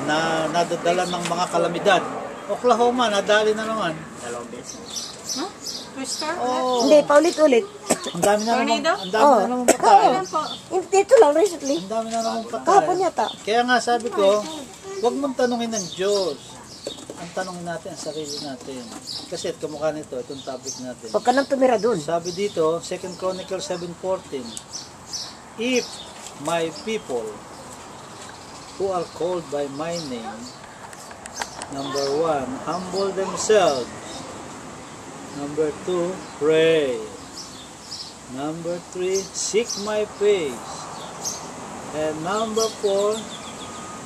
nadadala ng mga kalamidad. Oklahoma, nadali na naman. Dalawang beses. Huh? Twister? Oh, Hindi, paulit-ulit. ang dami na naman, Tornado? ang dami na naman patay. Ilan po? Dito lang, recently. Ang dami na naman patay. Kahapon yata. Kaya nga sabi ko, huwag mong tanungin ng Diyos. Ang tanongin natin ang sarili natin. Kasi kamukha nito, itong topic natin. Huwag ka nang tumira dun. Sabi dito, 2 Chronicles 7:14, if my people who are called by my name, number 1, humble themselves. Number 2, pray. Number 3, seek my face. And number 4,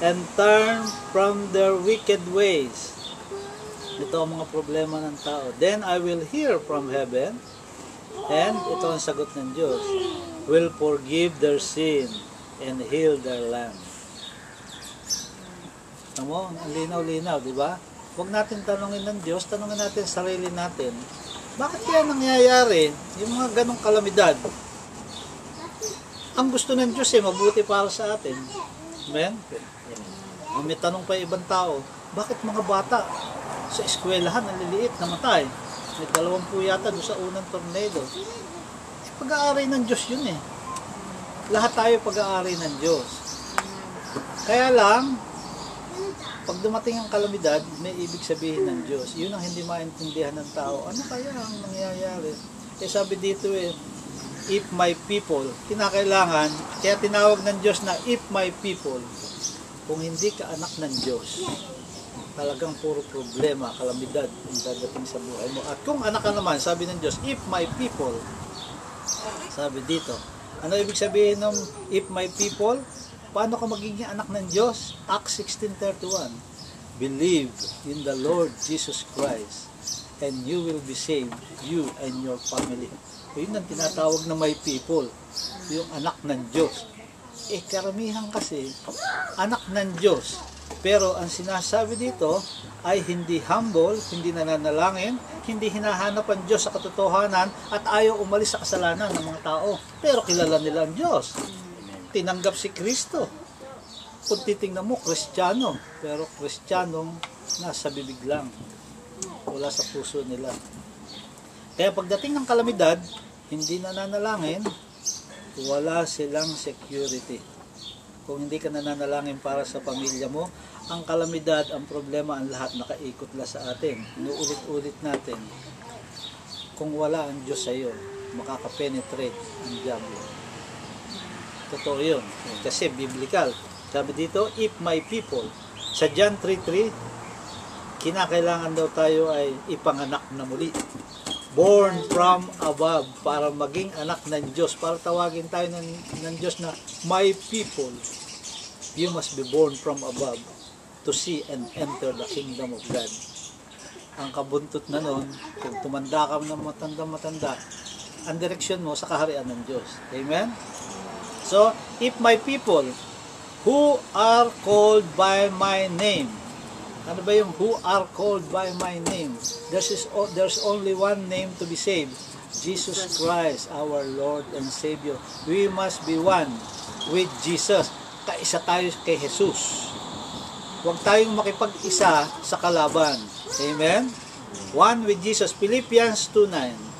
and turn from their wicked ways. Ito ang mga problema ng tao. Then I will hear from heaven, and ito ang sagot ng Diyos, will forgive their sin and heal their land. Tamo, ang linaw-linaw, di ba? Huwag natin tanungin ng Diyos, tanungin natin sarili natin. Bakit kaya nangyayari yung mga ganong kalamidad? Ang gusto ng Diyos mabuti para sa atin. Amen? May tanong pa yung ibang tao, bakit mga bata sa eskwelahan ang liliit namatay? May 20 yata doon sa unang tornado. Pag-aari ng Diyos yun eh. Lahat tayo pag-aari ng Diyos. Kaya lang, pag dumating ang kalamidad, may ibig sabihin ng Diyos. Yun ang hindi maintindihan ng tao. Ano kaya ang nangyayari? Eh sabi dito if my people, kinakailangan, kaya tinawag ng Diyos na if my people, kung hindi ka anak ng Diyos, talagang puro problema, kalamidad ang dadating sa buhay mo. At kung anak ka naman, sabi ng Diyos, if my people, sabi dito, ano ibig sabihin ng if my people? Paano ka magiging anak ng Diyos? Acts 16:31. Believe in the Lord Jesus Christ and you will be saved, you and your family. Yun ang tinatawag na my people, yung anak ng Diyos. Karamihan kasi, anak ng Diyos. Pero ang sinasabi dito ay hindi humble, hindi nananalangin, hindi hinahanap ang Diyos sa katotohanan at ayaw umalis sa kasalanan ng mga tao. Pero kilala nila ang Diyos. Tinanggap si Kristo. Kung titingnan mo, Kristiyano. Pero Kristiyanong nasa bibig lang. Wala sa puso nila. Kaya pagdating ng kalamidad, hindi nananalangin, wala silang security. Kung hindi ka nananalangin para sa pamilya mo, ang kalamidad, ang problema, ang lahat nakaikot la sa atin. Inuulit-ulit natin. Kung wala ang Diyos sa iyo, makakapenetrate ang diablo. Totoo yun. Kasi biblical. Sabi dito, if my people, sa John 3:3, kinakailangan daw tayo ay ipanganak na muli. Born from above, para maging anak ng Diyos, para tawagin tayo ng Diyos na my people. You must be born from above to see and enter the kingdom of God. Ang kabuntot na nun, kung tumanda ka ng matanda, ang direksyon mo sa kaharian ng Diyos. Amen? So, if my people who are called by my name, ano ba yung who are called by my name? There's only one name to be saved. Jesus Christ, our Lord and Savior. We must be one with Jesus. Kaisa tayo kay Jesus. Huwag tayong makipag-isa sa kalaban. Amen? One with Jesus. Philippians 2:9.